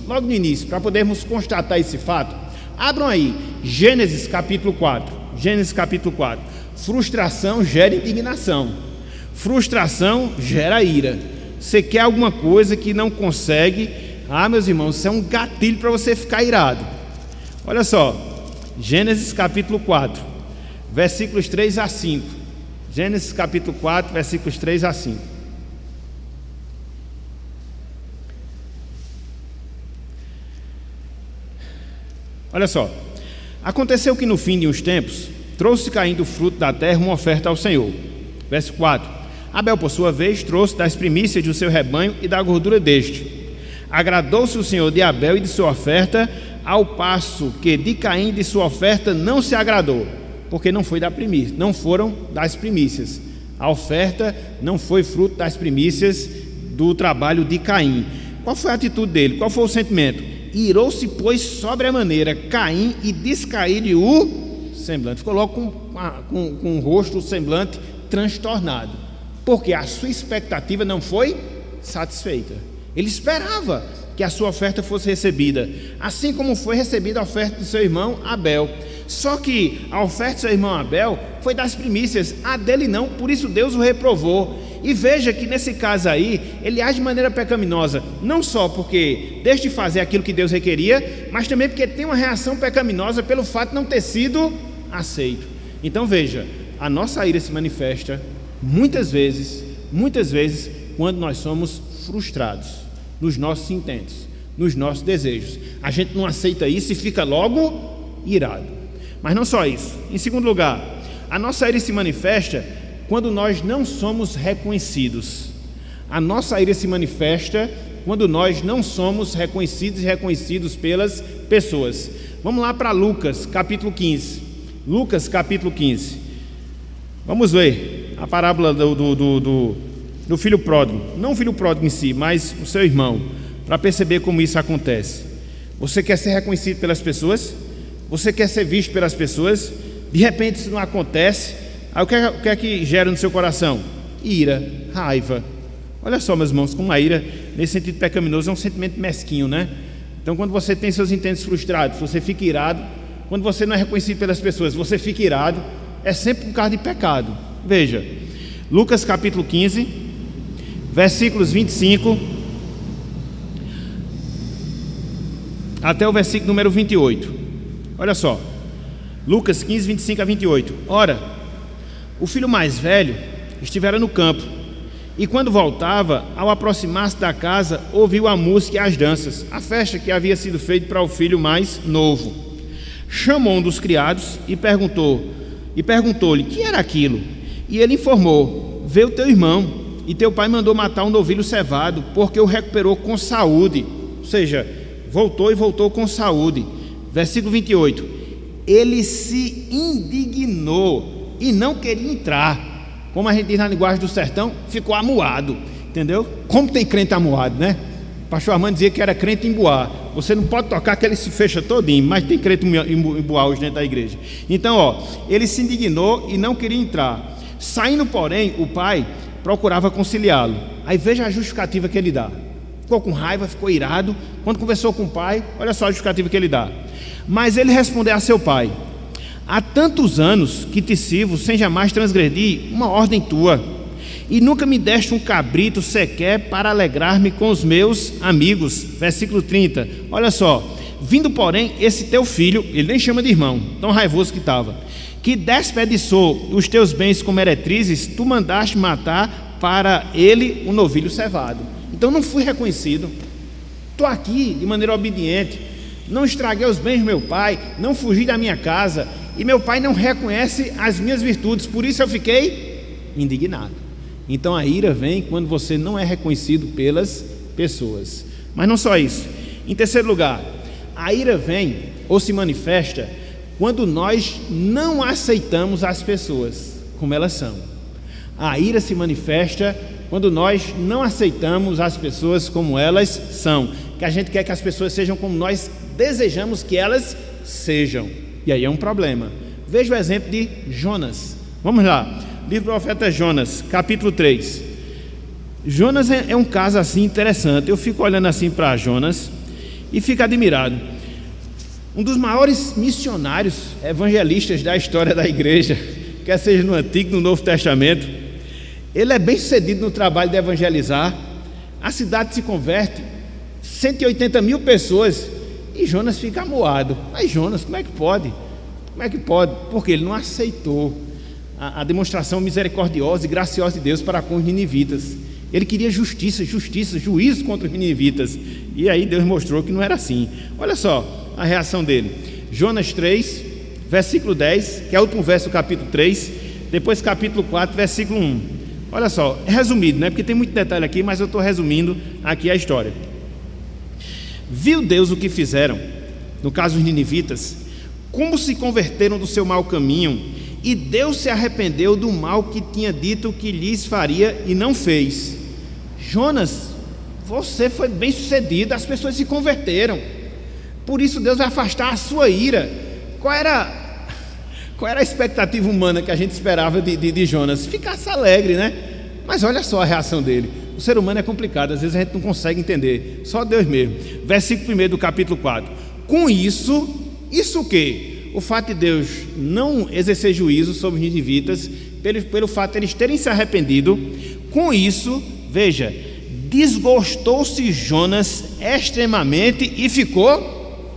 S1: para podermos constatar esse fato. Abram aí, Gênesis capítulo 4. Frustração gera indignação, frustração gera ira. Você quer alguma coisa que não consegue, Ah, meus irmãos, isso é um gatilho para você ficar irado. Olha só, Gênesis capítulo 4, versículos 3 a 5. Gênesis capítulo 4, versículos 3 a 5. Olha só, aconteceu que no fim de uns tempos, trouxe Caim do fruto da terra uma oferta ao Senhor. Verso 4. Abel, por sua vez, trouxe das primícias do seu rebanho e da gordura deste. Agradou-se o Senhor de Abel e de sua oferta, ao passo que de Caim e de sua oferta não se agradou, porque não foi da primícia, não foram das primícias. A oferta não foi fruto das primícias do trabalho de Caim. Qual foi a atitude dele? Qual foi o sentimento? Irou-se, pois, sobremaneira Caim e descaíre o semblante. Ficou logo com o rosto, o semblante transtornado, porque a sua expectativa não foi satisfeita. Ele esperava que a sua oferta fosse recebida, assim como foi recebida a oferta do seu irmão Abel. Só que a oferta do seu irmão Abel foi das primícias, a dele não, por isso Deus o reprovou. E veja que nesse caso aí, ele age de maneira pecaminosa, não só porque deixa de fazer aquilo que Deus requeria, mas também porque tem uma reação pecaminosa pelo fato de não ter sido aceito. Então veja, a nossa ira se manifesta muitas vezes, quando nós somos frustrados nos nossos intentos, nos nossos desejos. A gente não aceita isso e fica logo irado. Mas não só isso. Em segundo lugar, a nossa ira se manifesta quando nós não somos reconhecidos. A nossa ira se manifesta quando nós não somos reconhecidos e reconhecidos pelas pessoas. Vamos lá para Lucas capítulo 15. Lucas capítulo 15. Vamos ver a parábola do filho pródigo. Não o filho pródigo em si, mas o seu irmão, para perceber como isso acontece. Você quer ser reconhecido pelas pessoas? Você quer ser visto pelas pessoas? De repente isso não acontece. Aí o que é que gera no seu coração? Ira, raiva. Olha só, meus irmãos, como a ira, nesse sentido pecaminoso, é um sentimento mesquinho, né? Então, quando você tem seus intentos frustrados, você fica irado. Quando você não é reconhecido pelas pessoas, você fica irado. É sempre por causa de pecado. Veja, Lucas capítulo 15, versículos 25 até o versículo número 28. Olha só, Lucas 15, 25 a 28. Ora, o filho mais velho estivera no campo, e quando voltava, ao aproximar-se da casa, ouviu a música e as danças, a festa que havia sido feita para o filho mais novo. Chamou um dos criados e perguntou-lhe que era aquilo. E ele informou: veio teu irmão, e teu pai mandou matar um novilho cevado, porque o recuperou com saúde. Ou seja, voltou com saúde. Versículo 28. Ele se indignou e não queria entrar. Como a gente diz na linguagem do sertão, ficou amuado, entendeu? Como tem crente amuado, né? O pastor Armando dizia que era crente em Boá. Você não pode tocar que ele se fecha todinho, mas tem crente em Boá hoje dentro da igreja. Então, ele se indignou e não queria entrar. Saindo, porém, o pai procurava conciliá-lo. Aí veja a justificativa que ele dá. Ficou com raiva, ficou irado. Quando conversou com o pai, olha só a justificativa que ele dá. Mas ele respondeu a seu pai: há tantos anos que te sirvo sem jamais transgredir uma ordem tua, e nunca me deste um cabrito sequer para alegrar-me com os meus amigos. Versículo 30, olha só. Vindo, porém, esse teu filho, ele nem chama de irmão, tão raivoso que estava, que desperdiçou os teus bens como meretrizes, tu mandaste matar para ele um novilho cevado. Então não fui reconhecido, estou aqui de maneira obediente, não estraguei os bens do meu pai, não fugi da minha casa, e meu pai não reconhece as minhas virtudes, por isso eu fiquei indignado. Então a ira vem quando você não é reconhecido pelas pessoas. Mas não só isso. Em terceiro lugar, a ira vem ou se manifesta quando nós não aceitamos as pessoas como elas são. A ira se manifesta quando nós não aceitamos as pessoas como elas são, que a gente quer que as pessoas sejam como nós desejamos que elas sejam. E aí é um problema. Veja o exemplo de Jonas. Vamos lá, livro do profeta Jonas, capítulo 3. Jonas é um caso assim interessante. Eu fico olhando assim para Jonas e fico admirado. Um dos maiores missionários evangelistas da história da igreja, quer seja no Antigo ou no Novo Testamento. Ele é bem sucedido no trabalho de evangelizar. A cidade se converte, 180.000 pessoas, e Jonas fica amuado. Mas Jonas, como é que pode? Como é que pode? Porque ele não aceitou a demonstração misericordiosa e graciosa de Deus para com os ninivitas. Ele queria justiça, juízo contra os ninivitas. E aí Deus mostrou que não era assim. Olha só a reação dele. Jonas 3, versículo 10, que é o último verso do capítulo 3, depois capítulo 4, versículo 1. Olha só, é resumido, né? Porque tem muito detalhe aqui, mas eu estou resumindo aqui a história. Viu Deus o que fizeram, no caso os ninivitas, como se converteram do seu mau caminho, e Deus se arrependeu do mal que tinha dito que lhes faria e não fez. Jonas, você foi bem sucedido, as pessoas se converteram, por isso Deus vai afastar a sua ira. Qual era a expectativa humana que a gente esperava de Jonas? Ficasse alegre, né? Mas olha só a reação dele. O ser humano é complicado, às vezes a gente não consegue entender, só Deus mesmo. Versículo 1 do capítulo 4. Com isso o quê? O fato de Deus não exercer juízo sobre os ninivitas, pelo fato de eles terem se arrependido. Com isso, veja, desgostou-se Jonas extremamente e ficou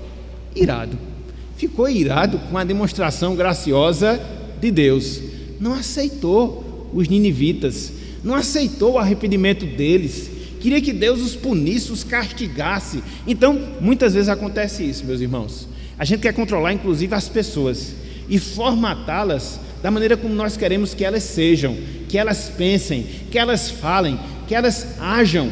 S1: irado. Ficou irado com a demonstração graciosa de Deus. Não aceitou os ninivitas, não aceitou o arrependimento deles, queria que Deus os punisse, os castigasse. Então, muitas vezes acontece isso, meus irmãos. A gente quer controlar inclusive as pessoas e formatá-las da maneira como nós queremos que elas sejam, que elas pensem, que elas falem, que elas ajam,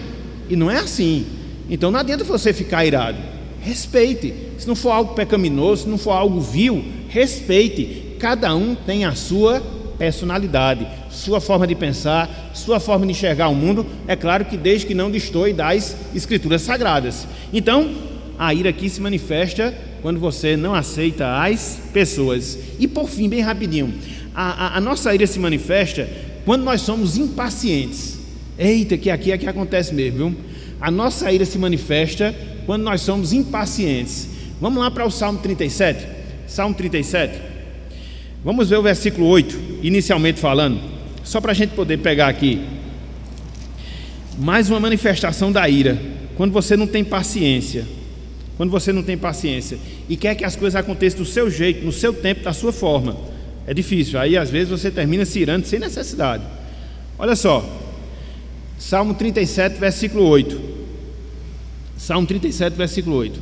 S1: e não é assim. Então não adianta você ficar irado. Respeite, se não for algo pecaminoso, se não for algo vil, respeite. Cada um tem a sua personalidade, sua forma de pensar, sua forma de enxergar o mundo, é claro que desde que não destoe das escrituras sagradas. Então, a ira aqui se manifesta quando você não aceita as pessoas. E por fim, bem rapidinho, a nossa ira se manifesta quando nós somos impacientes. Eita, que aqui acontece mesmo, viu? A nossa ira se manifesta quando nós somos impacientes. Vamos lá para o Salmo 37. Salmo 37. Vamos ver o versículo 8, inicialmente falando, só para a gente poder pegar aqui. Mais uma manifestação da ira, quando você não tem paciência. Quando você não tem paciência e quer que as coisas aconteçam do seu jeito, no seu tempo, da sua forma, é difícil. Aí às vezes você termina se irando sem necessidade. Olha só, Salmo 37, versículo 8. Salmo 37, versículo 8.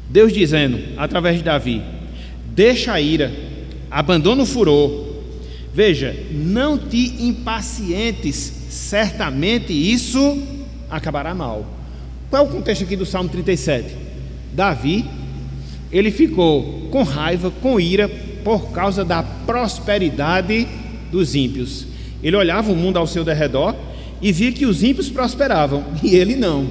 S1: Deus dizendo, através de Davi: deixa a ira, abandona o furor. Veja, não te impacientes, certamente isso acabará mal. Qual é o contexto aqui do Salmo 37? Davi, ele ficou com raiva, com ira, por causa da prosperidade dos ímpios. Ele olhava o mundo ao seu derredor e via que os ímpios prosperavam, e ele não.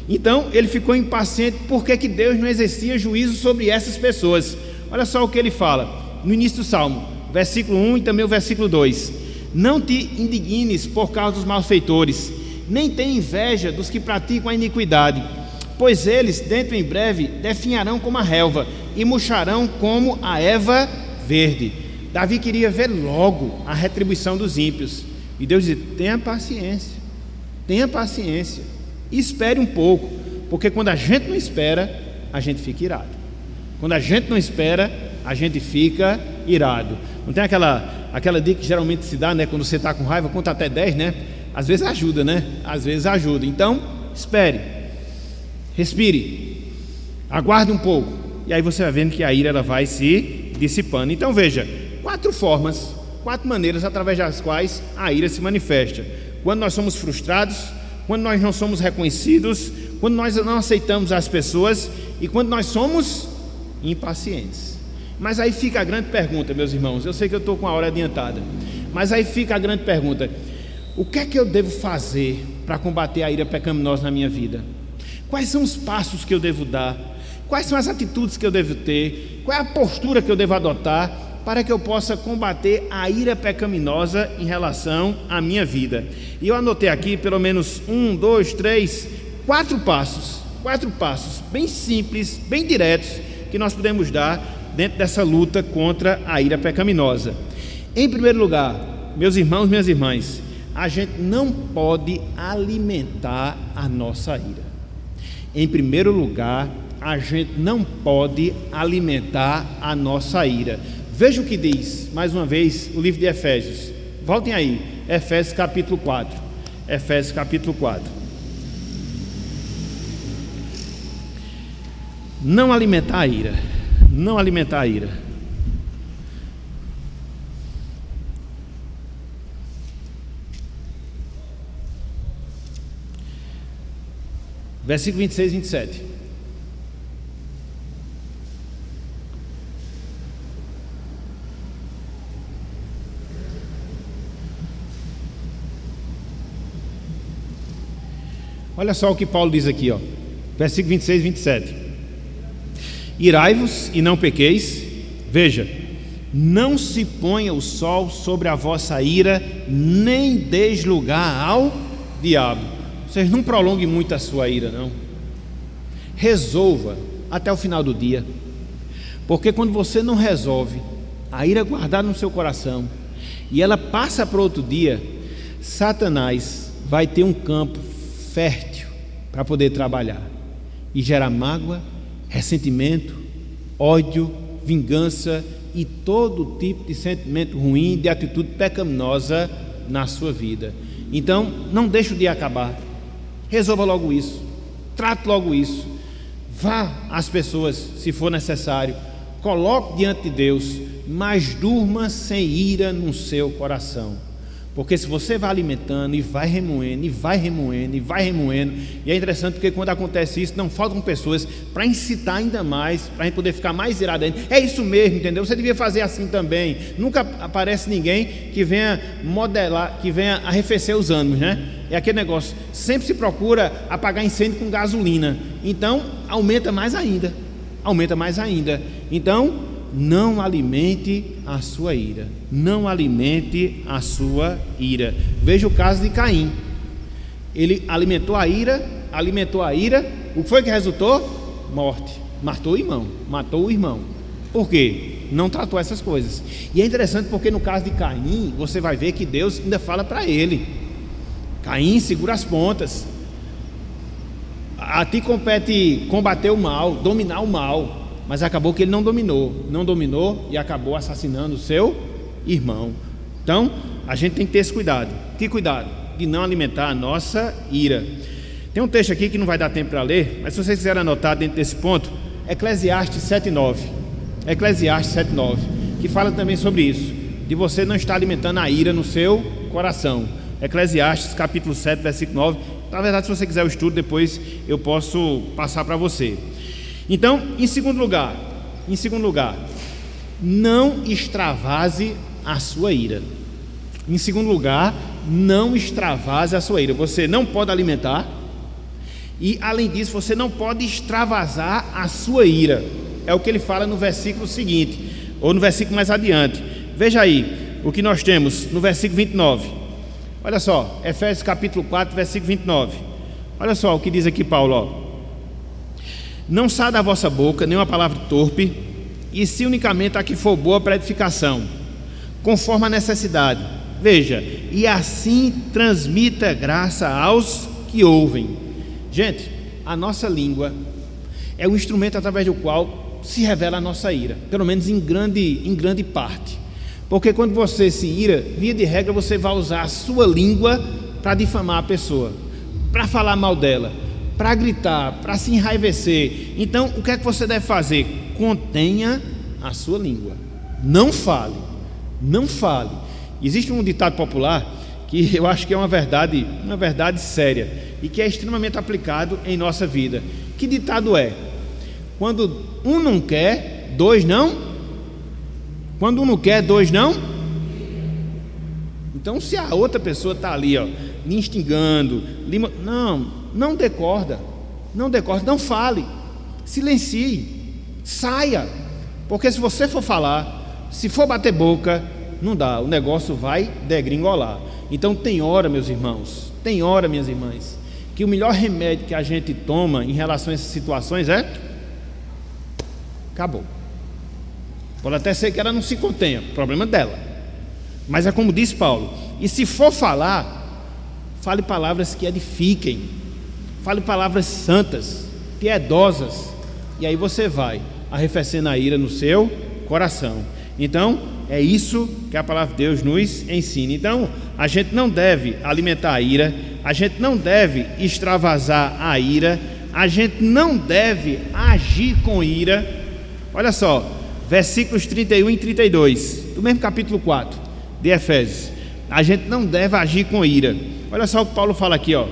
S1: Então ele ficou impaciente porque que Deus não exercia juízo sobre essas pessoas. Olha só o que ele fala no início do Salmo, versículo 1 e também o versículo 2. Não te indignes por causa dos malfeitores, nem tenha inveja dos que praticam a iniquidade, pois eles dentro em breve definharão como a relva e murcharão como a erva verde. Davi queria ver logo a retribuição dos ímpios, e Deus diz: tenha paciência, espere um pouco, porque quando a gente não espera, a gente fica irado. Quando a gente não espera, a gente fica irado. Não tem aquela dica que geralmente se dá, né? Quando você está com raiva, conta até 10, né? Às vezes ajuda, né? Às vezes ajuda. Então, espere, respire, aguarde um pouco, e aí você vai vendo que a ira ela vai se dissipando. Então veja, 4 formas, 4 maneiras através das quais a ira se manifesta: quando nós somos frustrados, quando nós não somos reconhecidos, quando nós não aceitamos as pessoas e quando nós somos impacientes. Mas aí fica a grande pergunta, meus irmãos, eu sei que eu estou com a hora adiantada, mas aí fica a grande pergunta: o que é que eu devo fazer para combater a ira pecaminosa na minha vida? Quais são os passos que eu devo dar? Quais são as atitudes que eu devo ter? Qual é a postura que eu devo adotar para que eu possa combater a ira pecaminosa em relação à minha vida? E eu anotei aqui pelo menos 1, 2, 3, 4 passos, 4 passos bem simples, bem diretos, que nós podemos dar dentro dessa luta contra a ira pecaminosa. Em primeiro lugar, meus irmãos, minhas irmãs, a gente não pode alimentar a nossa ira. Em primeiro lugar, a gente não pode alimentar a nossa ira. Veja o que diz, mais uma vez, o livro de Efésios. Voltem aí, Efésios capítulo 4. Efésios capítulo 4. Não alimentar a ira. Não alimentar a ira. Versículo 26 e 27. Olha só o que Paulo diz aqui, ó. Versículo 26 e 27. Irai-vos e não pequeis. Veja, não se ponha o sol sobre a vossa ira, nem deis lugar ao diabo. Vocês não prolonguem muito a sua ira, não. Resolva até o final do dia. Porque quando você não resolve, a ira guardada no seu coração, e ela passa para outro dia, Satanás vai ter um campo fértil para poder trabalhar e gerar mágoa, ressentimento, ódio, vingança e todo tipo de sentimento ruim, de atitude pecaminosa na sua vida. Então, não deixe o dia acabar. Resolva logo isso, trate logo isso, vá às pessoas se for necessário, coloque diante de Deus, mas durma sem ira no seu coração. Porque se você vai alimentando e vai remoendo, e vai remoendo, e vai remoendo, e é interessante porque quando acontece isso, não faltam pessoas para incitar ainda mais, para a gente poder ficar mais irado ainda. É isso mesmo, entendeu? Você devia fazer assim também. Nunca aparece ninguém que venha modelar, que venha arrefecer os ânimos, né? É aquele negócio, sempre se procura apagar incêndio com gasolina. Então, aumenta mais ainda. Aumenta mais ainda. Então, não alimente a sua ira. Não alimente a sua ira. Veja o caso de Caim. Ele alimentou a ira. O que foi que resultou? Morte. Matou o irmão. Por quê? Não tratou essas coisas. E é interessante porque no caso de Caim, você vai ver que Deus ainda fala para ele: Caim, segura as pontas. A ti compete combater o mal, dominar o mal. Mas acabou que ele não dominou e acabou assassinando o seu irmão. Então, a gente tem que ter esse cuidado. Que cuidado? De não alimentar a nossa ira. Tem um texto aqui que não vai dar tempo para ler, mas se vocês quiserem anotar dentro desse ponto, Eclesiastes 7:9. Eclesiastes 7:9, que fala também sobre isso, de você não estar alimentando a ira no seu coração. Eclesiastes capítulo 7, versículo 9. Na verdade, se você quiser o estudo, depois eu posso passar para você. Então, em segundo lugar, não extravase a sua ira. Em segundo lugar, não extravase a sua ira. Você não pode alimentar e, além disso, você não pode extravasar a sua ira. É o que ele fala no versículo seguinte, ou no versículo mais adiante. Veja aí o que nós temos no versículo 29. Olha só, Efésios capítulo 4, versículo 29. Olha só o que diz aqui Paulo, ó. Não saia da vossa boca nenhuma palavra torpe, e se unicamente a que for boa para edificação, conforme a necessidade. Veja, e assim transmita graça aos que ouvem. Gente, a nossa língua é o instrumento através do qual se revela a nossa ira, pelo menos em grande parte. Porque quando você se ira, via de regra, você vai usar a sua língua para difamar a pessoa, para falar mal dela, para gritar, para se enraivecer. Então, o que é que você deve fazer? Contenha a sua língua. Não fale. Existe um ditado popular que eu acho que é uma verdade séria e que é extremamente aplicado em nossa vida. Que ditado é? Quando um não quer, dois não. Quando um não quer, dois não. Então, se a outra pessoa está ali, ó, lhe instigando, não decorda, não fale, silencie, saia, porque se você for falar, se for bater boca, não dá, o negócio vai degringolar. Então tem hora, meus irmãos, tem hora, minhas irmãs, que o melhor remédio que a gente toma em relação a essas situações é: acabou. Pode até ser que ela não se contenha, problema dela, mas é como diz Paulo, e se for falar, fale palavras que edifiquem, fale palavras santas, piedosas. E aí você vai arrefecendo a ira no seu coração. Então, é isso que a palavra de Deus nos ensina. Então, a gente não deve alimentar a ira, a gente não deve extravasar a ira, a gente não deve agir com ira. Olha só, versículos 31 e 32, do mesmo capítulo 4 de Efésios. A gente não deve agir com ira. Olha só o que Paulo fala aqui, ó.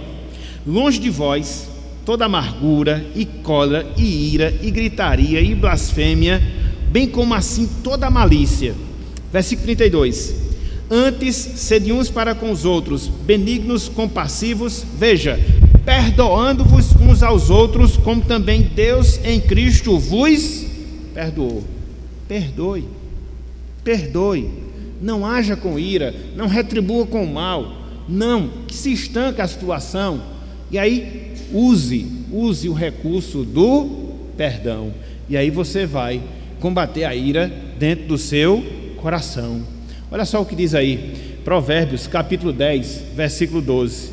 S1: Longe de vós toda amargura e cólera e ira e gritaria e blasfêmia, bem como assim toda malícia. Versículo 32. Antes, sede uns para com os outros, benignos, compassivos, veja, perdoando-vos uns aos outros, como também Deus em Cristo vos perdoou. Perdoe, perdoe, não haja com ira, não retribua com o mal, não, que se estanca a situação. E aí, use o recurso do perdão, e aí você vai combater a ira dentro do seu coração. Olha só o que diz aí, Provérbios capítulo 10, versículo 12.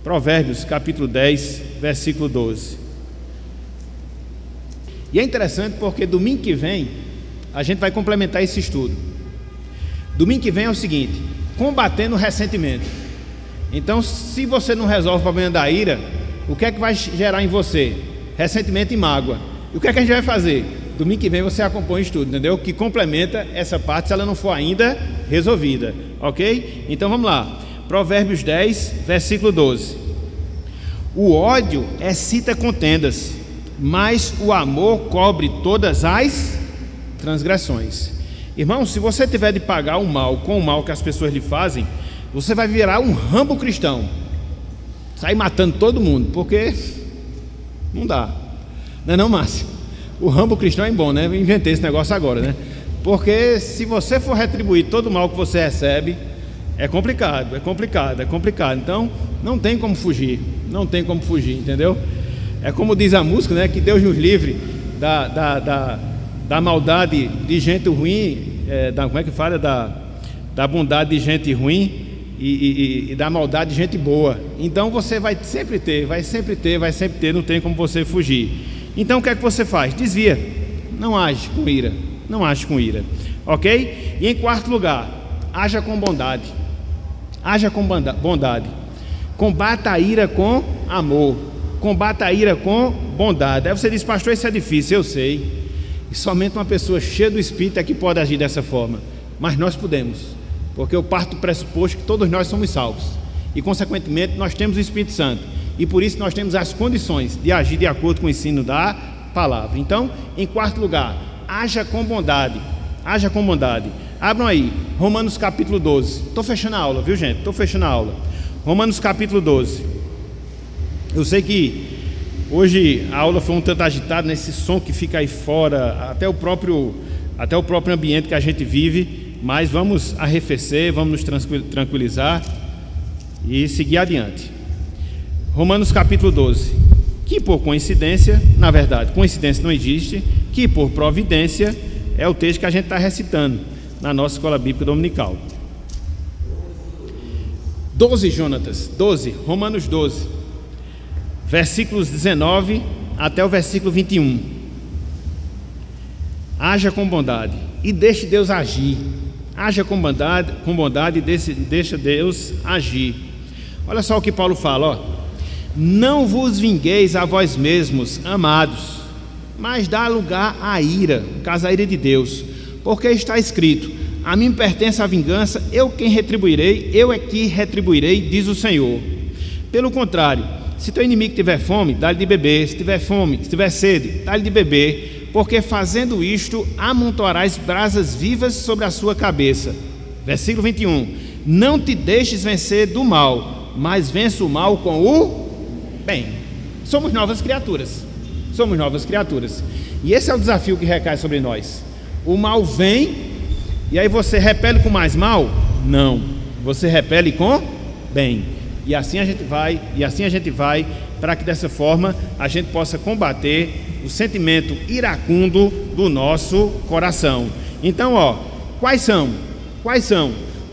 S1: Provérbios capítulo 10, versículo 12. E é interessante porque domingo que vem a gente vai complementar esse estudo. Domingo que vem é o seguinte: combatendo o ressentimento. Então, se você não resolve o problema da ira, o que é que vai gerar em você? Ressentimento e mágoa. E o que é que a gente vai fazer? Domingo que vem você acompanha o estudo, entendeu? Que complementa essa parte se ela não for ainda resolvida, ok? Então vamos lá, Provérbios 10, versículo 12. O ódio excita contendas, mas o amor cobre todas as transgressões. Irmão, se você tiver de pagar o mal com o mal que as pessoas lhe fazem, você vai virar um Rambo cristão, sair matando todo mundo, porque não dá, não é não, Márcio? O Rambo cristão é bom, né? Eu inventei esse negócio agora, né? Porque se você for retribuir todo o mal que você recebe, é complicado, é complicado, é complicado. Então, não tem como fugir, não tem como fugir, entendeu? É como diz a música, né? Que Deus nos livre da maldade de gente ruim, como é que fala? Da bondade de gente ruim e da maldade de gente boa. Então, você vai sempre ter, não tem como você fugir. Então o que é que você faz? Desvia, não age com ira, não age com ira, ok? E em quarto lugar, haja com bondade, haja com bondade, combata a ira com amor, combata a ira com bondade. Aí você diz: pastor, isso é difícil, eu sei, e somente uma pessoa cheia do Espírito é que pode agir dessa forma, mas nós podemos, porque eu parto do pressuposto que todos nós somos salvos, e consequentemente nós temos o Espírito Santo, e por isso nós temos as condições de agir de acordo com o ensino da palavra. Então, em quarto lugar, haja com bondade, haja com bondade. Abram aí, Romanos capítulo 12. Estou fechando a aula, viu gente? Estou fechando a aula. Romanos capítulo 12. Eu sei que hoje a aula foi um tanto agitada, nesse som que fica aí fora, até o próprio ambiente que a gente vive, mas vamos arrefecer, vamos nos tranquilizar e seguir adiante. Romanos capítulo 12. Que por coincidência, na verdade, coincidência não existe, que por providência é o texto que a gente está recitando na nossa escola bíblica dominical. 12, Jonatas, 12, Romanos 12, versículos 19 até o versículo 21. Haja com bondade e deixe Deus agir. Haja com bondade e deixa Deus agir. Olha só o que Paulo fala, ó. Não vos vingueis a vós mesmos, amados, mas dá lugar à ira, no caso a ira de Deus, porque está escrito: a mim pertence a vingança, eu quem retribuirei, eu é que retribuirei, diz o Senhor. Pelo contrário, se teu inimigo tiver fome, dá-lhe de beber, se tiver fome, se tiver sede, dá-lhe de beber, porque fazendo isto, amontoarás brasas vivas sobre a sua cabeça. Versículo 21. Não te deixes vencer do mal, mas vença o mal com o bem. Somos novas criaturas, somos novas criaturas, e esse é o desafio que recai sobre nós. O mal vem, e aí você repele com mais mal? Não, você repele com bem, e assim a gente vai, para que dessa forma a gente possa combater o sentimento iracundo do nosso coração. Então, ó, quais são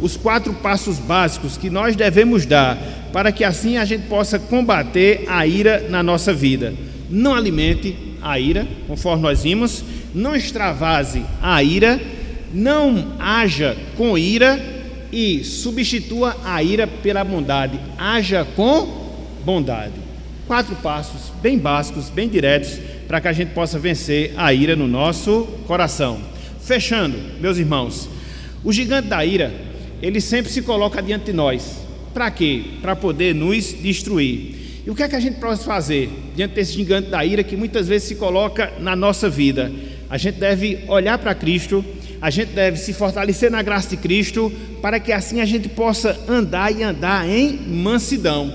S1: os 4 passos básicos que nós devemos dar para que assim a gente possa combater a ira na nossa vida? não alimente a ira, conforme nós vimos, não extravase a ira, não haja com ira e substitua a ira pela bondade, haja com bondade. 4 passos bem básicos, bem diretos, para que a gente possa vencer a ira no nosso coração. Fechando, meus irmãos, o gigante da ira, ele sempre se coloca diante de nós. Para quê? Para poder nos destruir. E o que é que a gente pode fazer diante desse gigante da ira que muitas vezes se coloca na nossa vida? A gente deve olhar para Cristo, a gente deve se fortalecer na graça de Cristo, para que assim a gente possa andar e andar em mansidão.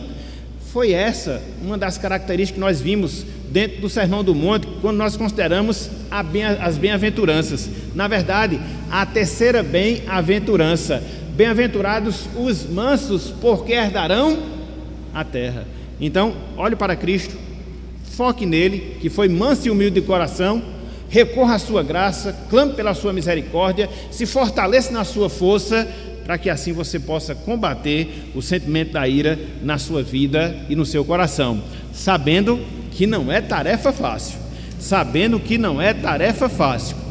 S1: Foi essa uma das características que nós vimos dentro do Sermão do Monte, quando nós consideramos as bem-aventuranças. Na verdade, a terceira bem-aventurança: bem-aventurados os mansos, porque herdarão a terra. Então, olhe para Cristo, foque nele, que foi manso e humilde de coração, recorra à sua graça, clame pela sua misericórdia, se fortaleça na sua força, para que assim você possa combater o sentimento da ira na sua vida e no seu coração, sabendo que não é tarefa fácil,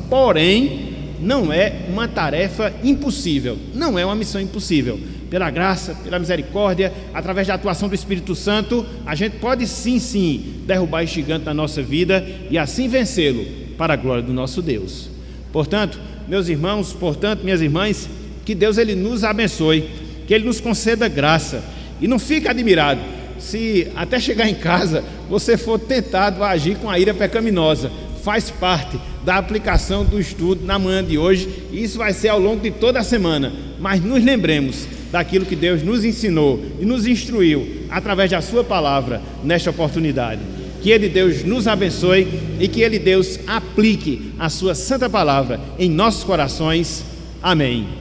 S1: porém não é uma tarefa impossível, não é uma missão impossível. Pela graça, pela misericórdia, através da atuação do Espírito Santo, a gente pode sim derrubar esse gigante na nossa vida e assim vencê-lo para a glória do nosso Deus. Portanto, meus irmãos, minhas irmãs, que Deus ele nos abençoe, que Ele nos conceda graça, e não fique admirado se até chegar em casa você for tentado a agir com a ira pecaminosa. Faz parte da aplicação do estudo na manhã de hoje, e isso vai ser ao longo de toda a semana, mas nos lembremos daquilo que Deus nos ensinou e nos instruiu através da sua palavra nesta oportunidade. Que Ele, Deus, nos abençoe e que Ele, Deus, aplique a sua santa palavra em nossos corações. Amém.